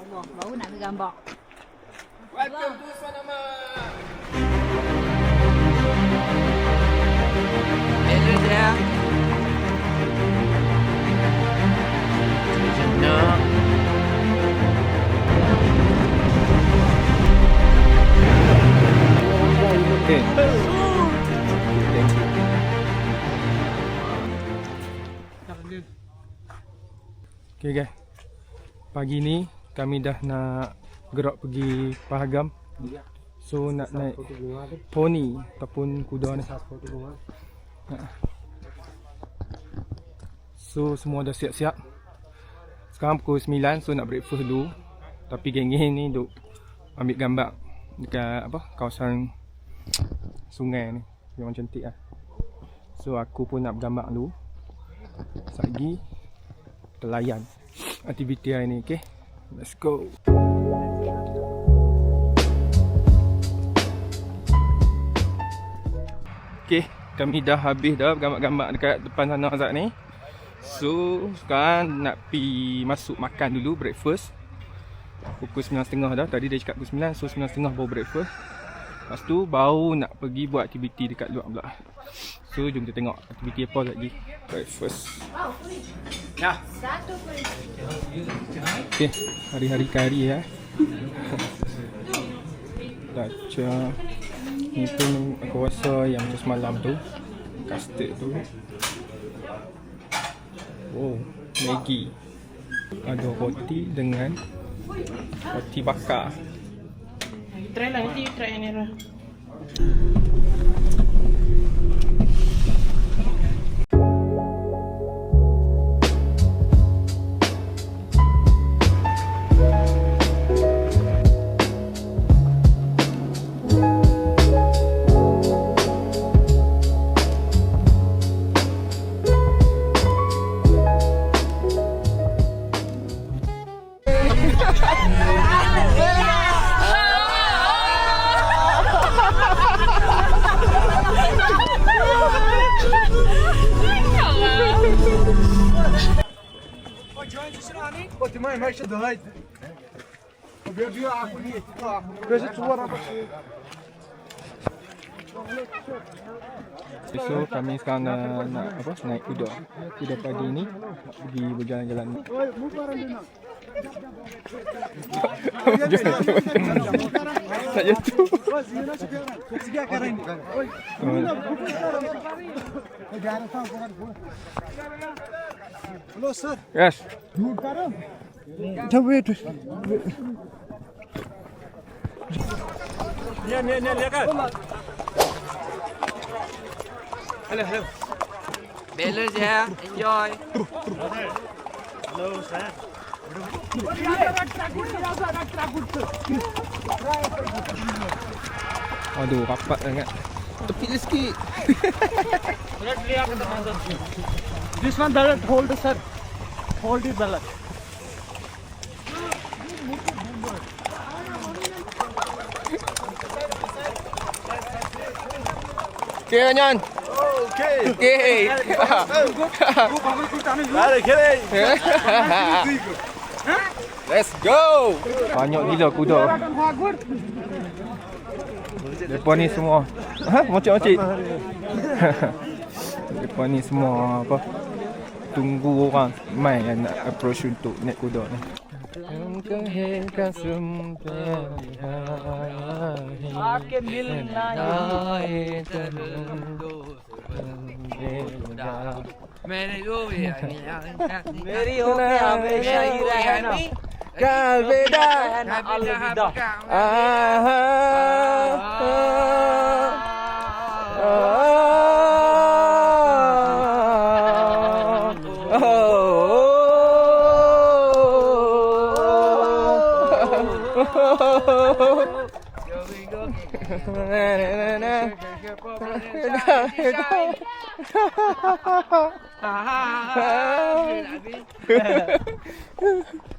Allah, baru nak ambil gambar. Welcome to Sonoma. Hello there. Senang. Okay. Thank you. Okay guys, pagi ni kami dah nak gerak pergi Pahagam. So nak naik pony ataupun kuda ni. So semua dah siap-siap. Sekarang pukul 9, so nak breakfast dulu. Tapi geng-geng ni duk ambil gambar dekat apa kawasan sungai ni. Memang cantik lah. So aku pun nak bergambar dulu. Sekejap lagi kita layan aktiviti hari ni. Okay, let's go. Okay, kami dah habis dah gambar-gambar dekat depan sana Azad ni. So sekarang nak pergi masuk makan dulu, breakfast. Pukul 9.30 dah, tadi dia cakap pukul 9. So 9.30 baru breakfast. Lepas tu baru nak pergi buat aktiviti dekat luar pula. So jom kita tengok aktiviti apa lagi. Breakfast. Ya. Okay, hari-hari kari ya. Daca. Ni pun aku rasa yang macam semalam tu, custard tu. Oh, Maggi. Ada roti dengan roti bakar. Try lah, nanti try ni lah. So kami sekarang nak apa, naik kuda pagi ni, nak pergi berjalan-jalan ni. Tak jatuh. Hello sir. Yes. Wait. Lihat. Hello. Balance ya, enjoy. Hello sir. Aduh, rapat sangat. Tepi sikit. This one ballot hold sir. Hold the ballot. Okay, Anyan. Okay. Okay. Let's go. Banyak gila kuda. Depan ni semua. Mocik-mocik. Depan ni semua apa? Tunggu orang mai yang nak approach untuk naik kuda ni. आके मिलना मैंने जो भी मेरी हो के हमेशा ही रहना Kalbeda. अलविदा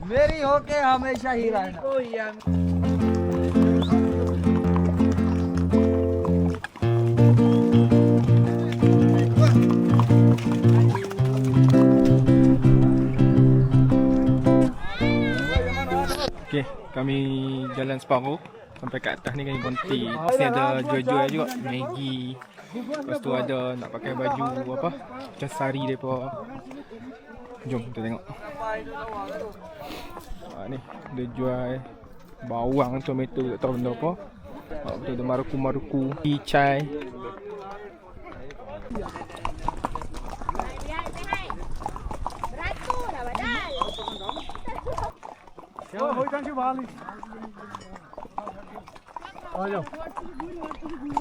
मेरी हो के हमेशा ही रहना Okay, Okay, kami jalan separuh sampai kat atas ni kami berhenti. Sini ada jual-jual juga Maggi. Lepas tu ada nak pakai baju apa, macam sari mereka. Jom kita tengok. Ni dia jual bawang, tomato, tak tahu benda apa. Betul ada maruku-maruku, chai.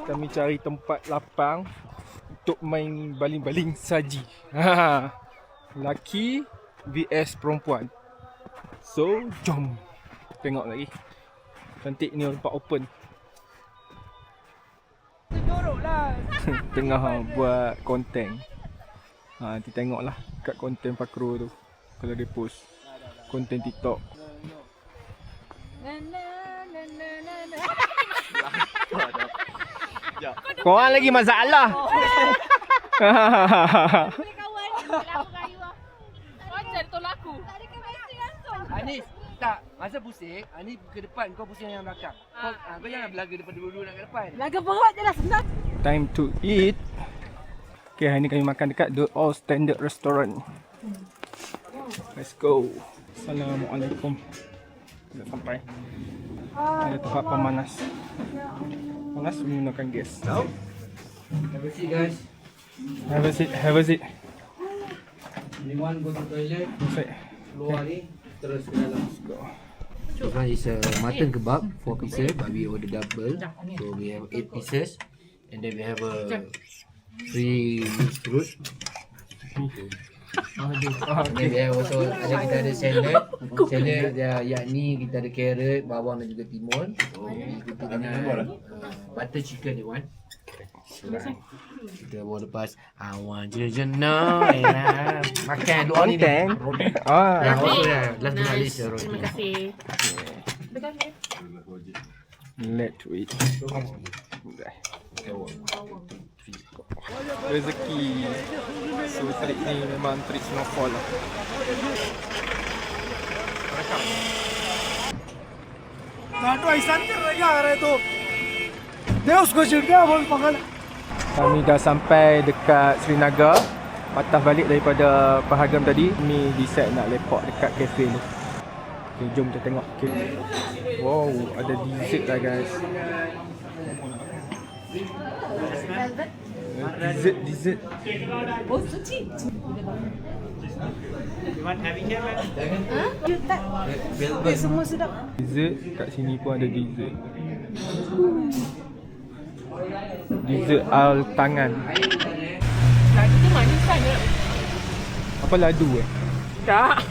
Kami cari tempat lapang untuk main baling-baling saji. Laki vs perempuan. So, jom tengok lagi. Cantik ni tempat open. Tengah buat konten. Nanti tengoklah kat konten Pakro tu kalau dia post konten TikTok. Korang lagi masalah. Boleh kawan. Aku kayu lah. Wajar tolak aku. Tak ada chemistry langsung. Anis, tak. Masa pusing, Anis ke depan, kau pusing yang belakang. Kau jangan belaga depan dulu nak ke depan. Laga perut je dah senang. Time to eat. Okay, hari ni kami makan dekat The All Standard Restaurant. Let's go. Assalamualaikum. Dah sampai. Ada tempat pemanas. Panas menggunakan gas. Have a seat, guys. Have a seat. Anyone go to toilet? Sit. Keluar ni, terus ke dalam. Let's go. This one is a mutton kebab, 4 pieces, but we order double. So we have 8 pieces, and then we have a free mixed fruit. And then we have also kita ada salad. Salad dia yakni kita ada carrot, bawang dan juga timun. So ikuti dengan butter chicken dia one. Kita bawa lepas I want you to know makan dua ni Konten. also last but not least roti. Terima kasih. Let's eat. Rezeki. So trik ni memang trik snowfall lah. Kami dah sampai dekat Srinagar. Patah balik daripada Pahagam tadi. Kami decide nak lepak dekat kafe ni. Okay, jom kita tengok. Okay. Wow, ada dessert lah guys. Dessert. Semua sedap. Dessert kat sini pun ada dessert. Dessert al tangan. Lagi tu manis saja. Apa ladu Tak.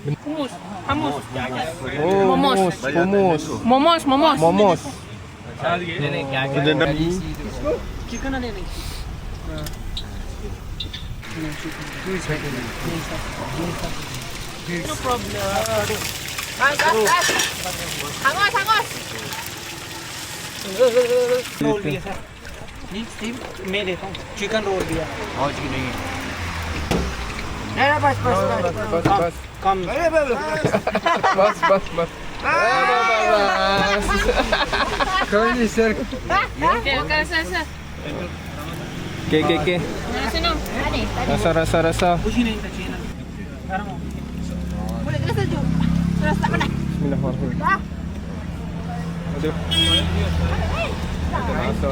Hummus. Hummus. Oh, momos. Chicken and anything. No problem. Hangus. Role भी है sir steam मेरे था chicken roll भी है Oh, chicken ringgit. Bas. कम Bas. Kau ni sir. Okay, rasa. Okay. Rasa. Rasa. कुछ ही नहीं था चीना गरम हो Boleh kena sejuk. Terus tak panas. Bismillahirrahmanirrahim. Aduh. Rasa.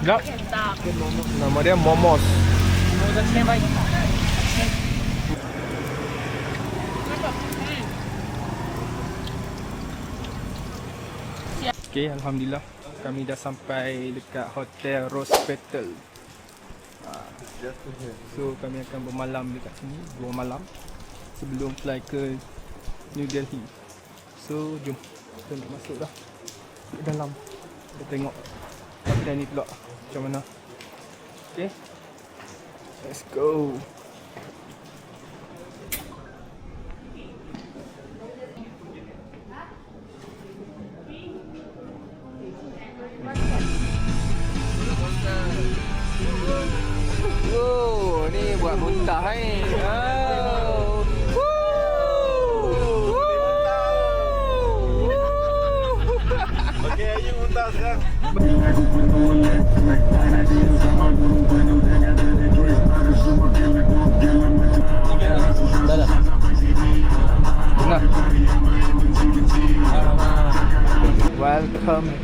Gap. Nama dia momos. अच्छे भाई Okay, alhamdulillah kami dah sampai dekat Hotel Rose Petal. So kami akan bermalam dekat sini 2 malam sebelum fly ke New Delhi. So jom kita nak masuk dah ke dalam. Kita tengok hotel ni pula macam mana. Okay, let's go. Welcome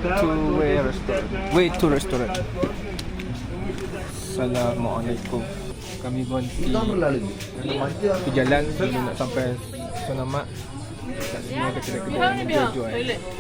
to Way to Restaurant. Assalamualaikum. Kami berhenti ke jalan sebelum nak sampai Sonamak. Kat sini ada kedai-kedai jual.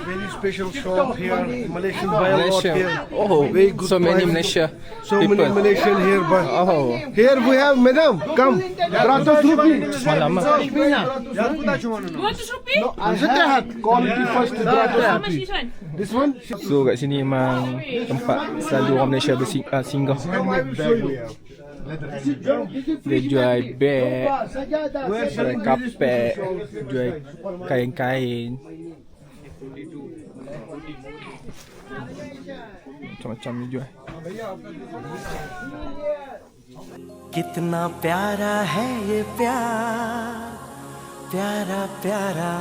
Very special shop here. Malaysian buy a lot Malaysia. here. Oh, Very good so many price. Malaysia So many people. Malaysian here, but Oh, here we have madam. Come, 100 rupees. semalam ah. 200 rupiah? Quality first. How much this one? This one. So kat sini memang tempat selalu orang Malaysia singgah. Dia jual beg, jual kapek, jual kain-kain, macam-macam dia jual. कितना प्यारा है ये प्यार, प्यारा प्यारा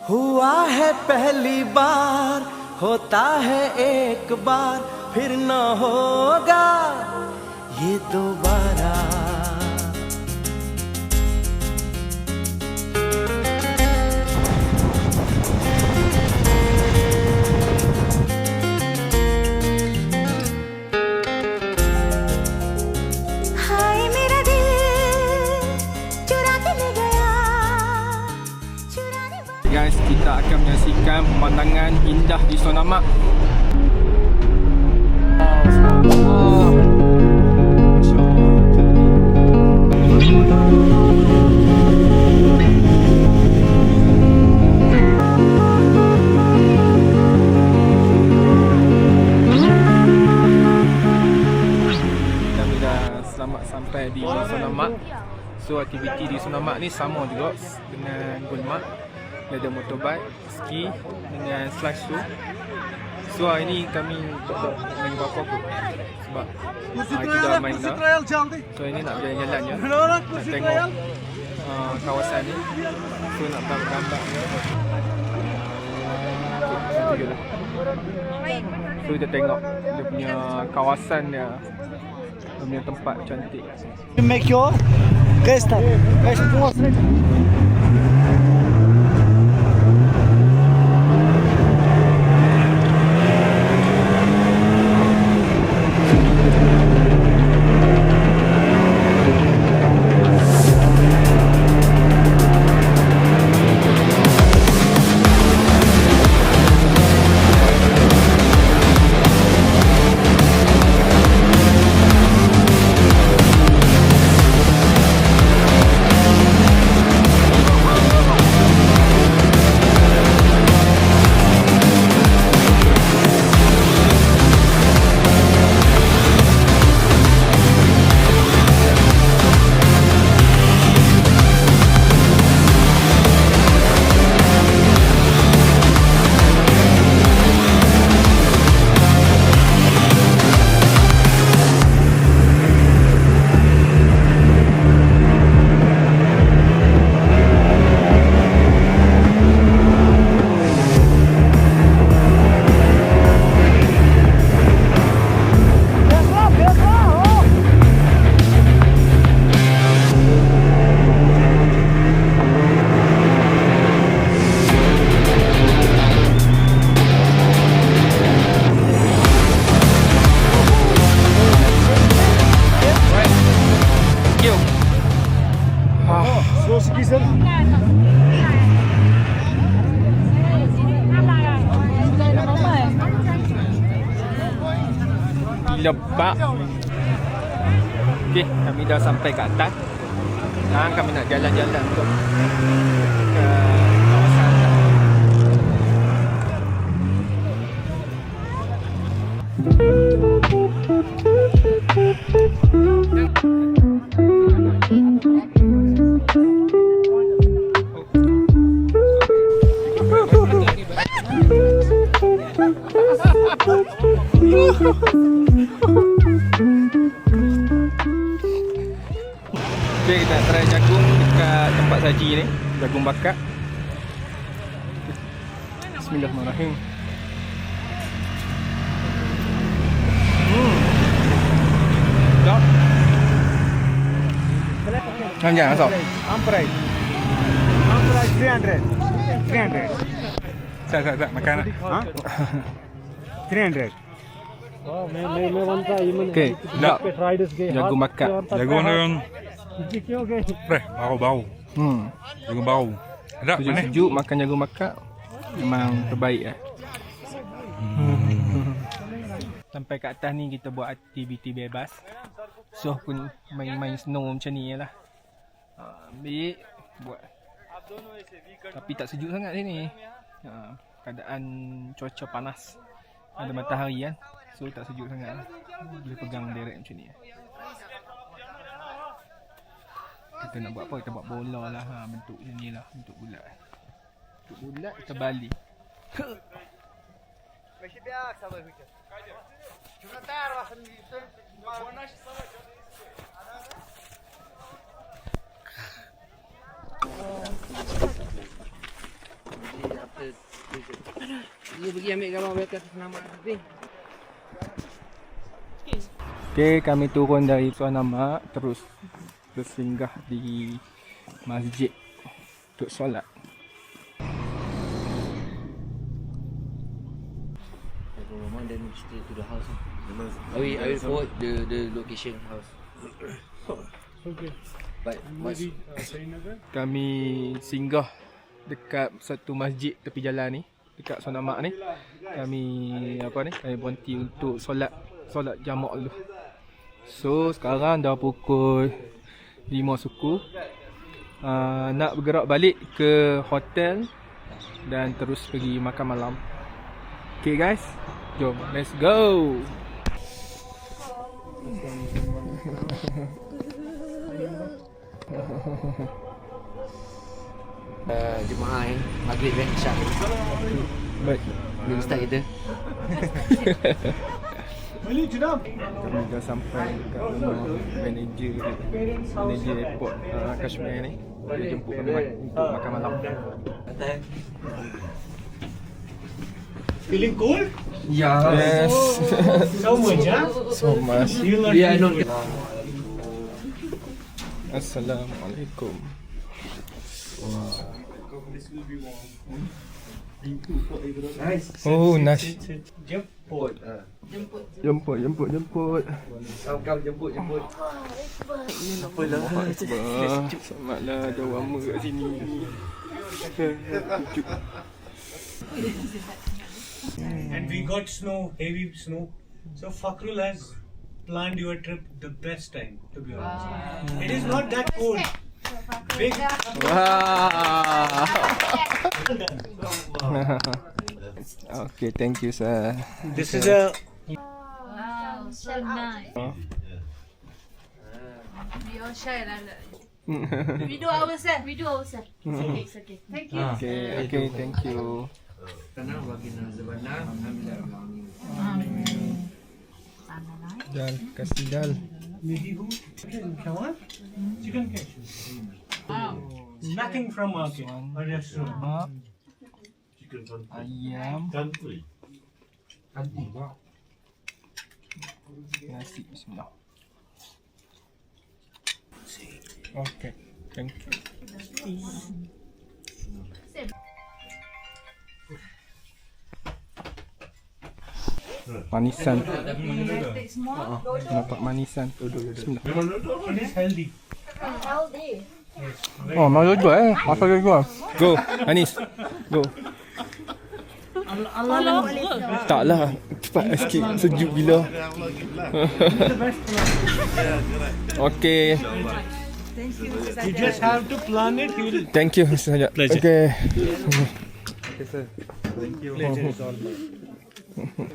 हुआ है पहली बार, होता है एक बार, फिर न होगा ये दोबारा. हाय मेरा दिल चुरा के ले गया, चुराने वाला. Guys, kita akan menyaksikan pemandangan indah di Sonamak. Kami dah selamat sampai di Sonamak. So aktiviti di Sonamak ni sama juga dengan Gulmarg. Dia ada motorbike, ski dengan slideshow. So hari ni kami tak ada main apa-apa pun sebab itu dah main dah. So ini nak jalan-jalan je, nak tengok kawasan ni. So nak gambar je. So kita tengok dia punya kawasan dia, dia punya tempat cantik. You make your guest up. Guys, Lebak. Okey, kami dah sampai kat atas. Sekarang kami nak jalan-jalan untuk ke kawasan. Okay, kita try jagung dekat tempat saji ni. Jagung bakar. Bismillahirrahmanirrahim. Dah. Jangan masuk. I'm price 300. Sat makan. Huh? 300. Oh, मैं बनता है ये Okay, dah. try this game. Jago makan. Jago mana? ये क्यों गए? Bau. Jago bau. Ada mana? Sejuk makan jago makan memang terbaik lah. Sampai kat atas ni kita buat aktiviti bebas. So pun main-main snow macam ni lah. Ambil buat. Tapi tak sejuk sangat sini. Keadaan cuaca panas. Ada matahari kan. So tak sejuk sangat lah. Boleh pegang direct macam ni. Kita nak buat apa? Kita buat bola lah. Bentuk macam ni lah. Bentuk bulat. Bentuk bulat kita balik. Dia pergi ambil gambar mereka atas nama Azim. Okay, kami turun dari Suan Amak terus bersinggah di masjid untuk solat. Then straight to the house. I will forward the location house. Okay. But Maybe Srinagar. Kami singgah dekat satu masjid tepi jalan ni, dekat Suan Amak ni. Kami berhenti untuk solat jamak dulu. So sekarang dah pukul 5 suku. Nak bergerak balik ke hotel dan terus pergi makan malam. Okay guys, jom let's go. Jemaah maghrib dan isyak. Baik, Belum start kita. kami dah sampai dekat rumah manager airport Kashmir ni. Dia jemput kami untuk makan malam. Feeling cold? Yes. So much, huh? So much. Yeah, I know. Assalamualaikum. Oh, nice. Jemput. Jemput. Kau jemput. Selamatlah ada wama kat sini. And we got snow, heavy snow. So Fakhrul has planned your trip the best time, to be honest. It is not that cold. Big. Wow. Okay, thank you sir. This is a Wow, so nice. We all share lah. We do ourselves. It's okay. Thank you. Okay, thank you. Dal, kasih dal. come on, chicken cashew. Nothing from market or restaurant. Ayam. Nasi, bismillah. Okay, thank you. Manisan. Nampak manisan. Bismillah. It is healthy. Oh, mau jual Masa dia jual. Go, Anis. Go. Taklah, cepat sikit, sejuk gila. Okay. You just have to plan it. You will. Thank you Mr. Sajak. Okay. Okay sir. Thank you.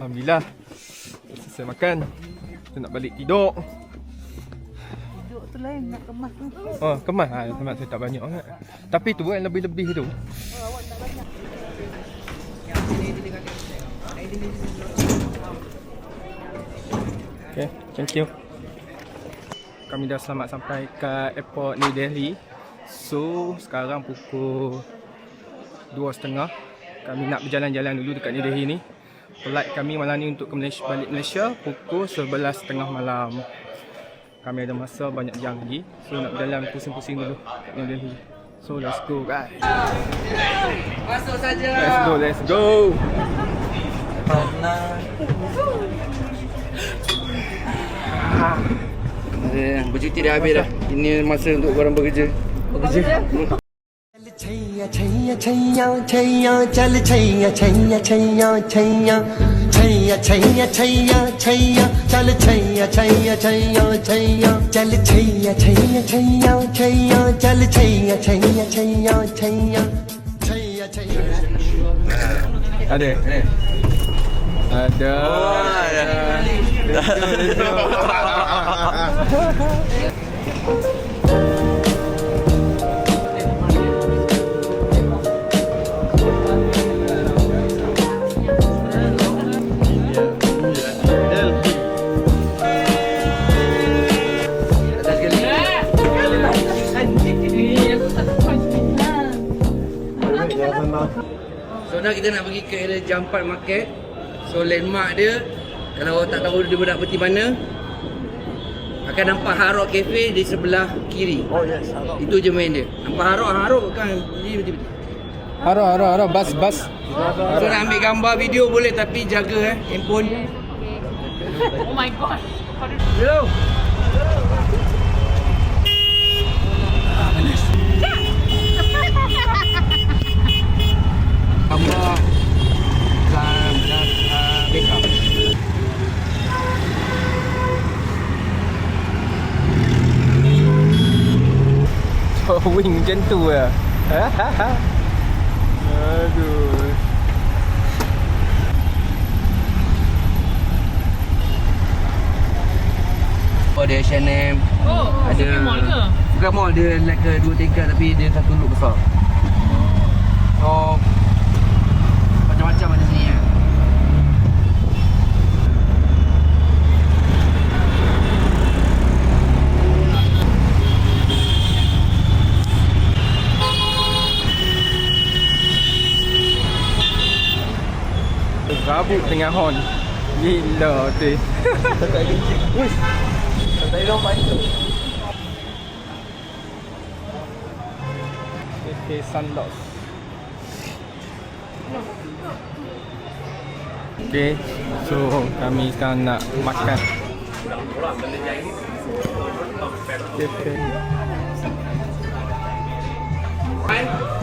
Alhamdulillah. Selesai makan. Kita nak balik tidur. Duduk tu lain nak kemas tu. Oh, kemas. Kemas saya tak banyak sangat. Tapi tu yang lebih-lebih tu. Okay, thank you. Kami dah selamat sampai ke airport New Delhi. So, sekarang pukul 2.30. Kami nak berjalan-jalan dulu dekat New Delhi ni. Flight kami malam ni untuk ke Malaysia, balik Malaysia pukul 11.30 malam. Kami ada masa banyak jam lagi. So nak berjalan pusing-pusing dulu kat New Delhi. So let's go guys. Masuk saja. Let's go. Bercuti dah habis dah. Ini masa untuk korang bekerja. Chaiyya छैया छैया छैया चल छैया छैया छैया छैया छैया छैया छैया छैया चल छैया छैया छैया छैया चल छैया छैया छैया छैया चल छैया छैया छैया छैया छैया Chaiyya Ada. Ada. So dah kita nak pergi ke area Jampat Market. So landmark dia, kalau awak tak tahu dia nak berhenti mana, akan nampak Hard Rock Cafe di sebelah kiri. Oh yes, itu je main dia. Nampak Hard Rock kan? Berhenti. Haro, bas. So nak ambil gambar video boleh, tapi jaga handphone. Oh my god. Hello. Gambar backup. Wing macam tu lah. Aduh. Oh, ada H&M. Oh, Ada mall ke? Bukan mall, dia like ke 2 tingkat tapi dia satu look besar. So macam-macam ada sini kan. Rabut dengan horn. Gila tu. Wuih. Tak lompat itu. Okay, Sundogs. Okay, so kami sekarang nak makan. Okay.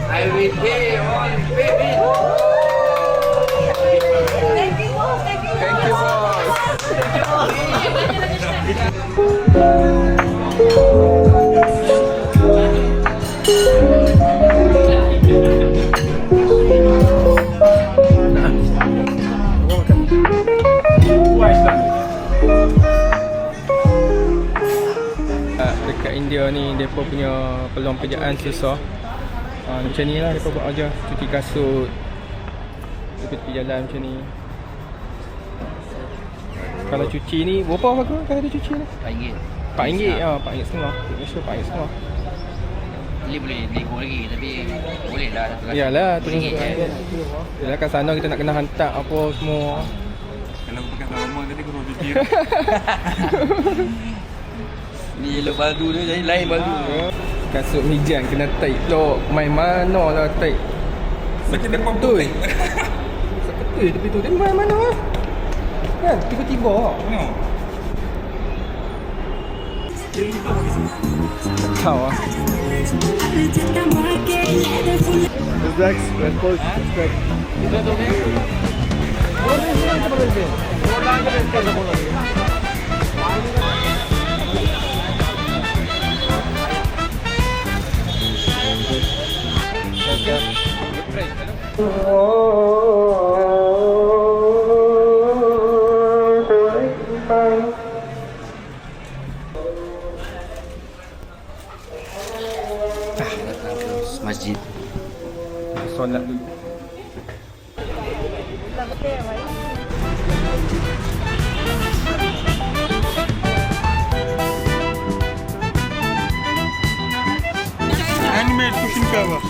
I will pay all baby. Thank you, boss. Dekat India ni, mereka punya peluang pekerjaan susah. Macam ni lah mereka buat aja, cuci kasut, tepi jalan macam ni. Kalau cuci ni, berapa aku kalau ada cuci ni? RM4. RM4, RM4.50. Malaysia RM4.50. Boleh nego lagi, tapi boleh lah satu kali. Yalah, terus RM1 je. yalah kat sana kita nak kena hantar apa semua. Kalau pakai lama tadi kurang cuci. Ni elok baldu dia jadi lain baldu. Kasut Mijan kena tape lock. Main mana lah tape. Macam dia Betul. Betul tapi tu dia main mana lah. Kan tiba-tiba. No. Tak tahu lah. Relax, let's subscribe. Masjid. Solat dulu. Handmade cushion cover.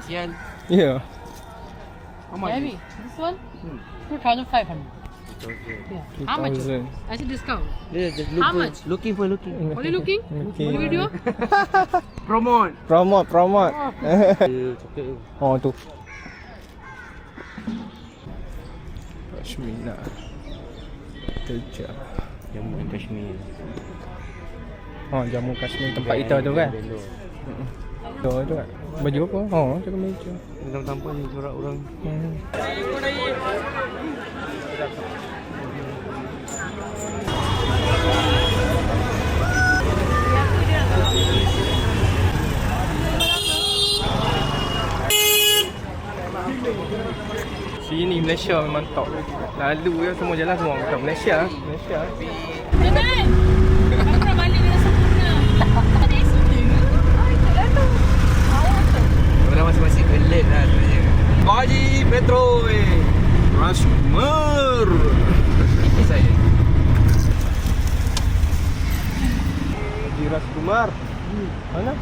Sial. Ya. How much? Heavy. This one? 2,500. Yeah. How much? 2000. I said discount. How much? Looking. Only looking? Okay. Only video? Promote. Promote. Oh tu. Pashmina. Teja. Jamu Kashmir. Oh, jamu Kashmir tempat kita tu kan. Tu kan. Baju apa? Oh, tu kemeja. Tanpa ni corak orang. Sini Malaysia memang top. Lalu ya semua jalan semua orang kata Malaysia. Jangan! Aku nak balik dengan sempurna. Ada accident. Orang masing-masing alert lah sebenarnya. Haji Petro Rasmer. Ini saya. Haji Raskumar. Mana?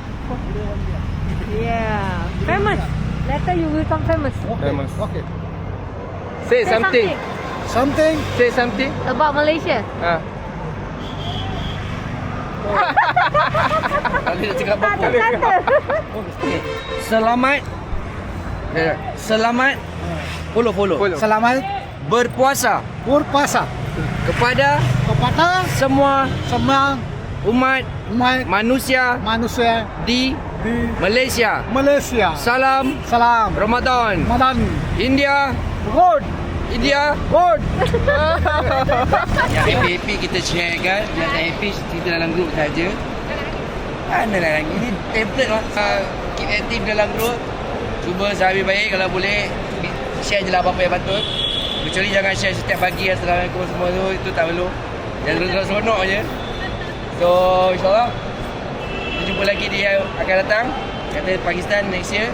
Yeah, famous. Later you will become famous. Famous. Okay. Say something. Something. Say something. About Malaysia. Ah. Tadi nak cakap apa? Okay. Selamat. Follow. Selamat Berpuasa berpuasa kepada kepada semua semua umat umat manusia manusia di di Malaysia. Malaysia. Salam Salam Ramadan. Ramadan. India. Good. India. Good. Yang happy kita share kan. Yang tak happy kita dalam grup saja. Mana lah lagi ni template lah. Keep aktif dalam grup. Cuba sehabis baik kalau boleh share je lah apa-apa yang patut. Kecuali jangan share setiap pagi Assalamualaikum semua tu. Itu tak perlu. Jangan seronok je. So insyaAllah kita jumpa lagi di yang akan datang. Kata Pakistan next year.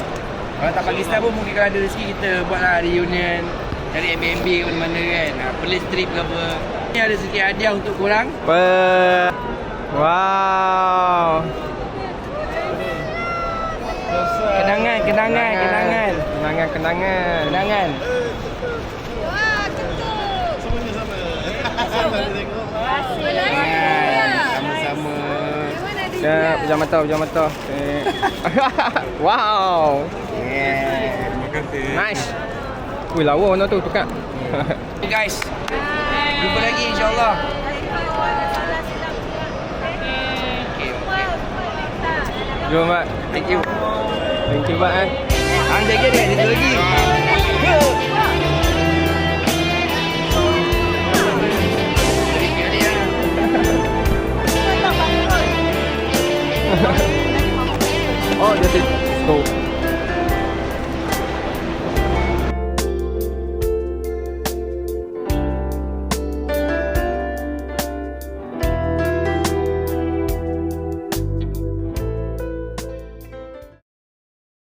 Kalau tak Pakistan pun mungkin kalau ada rezeki kita buatlah reunion. Cari Airbnb ke mana-mana kan. Perlis trip ke apa. Ni ada sedikit hadiah untuk korang. Wow. Kenangan. Sama-sama. Ya, pejam mata. Wow. Nice. Wih, lawa warna tu tukar. Okay guys. Jumpa lagi insyaAllah. Jom, Mak. Thank you. Thank you, Mak. Hang jaga dia, dia tu lagi.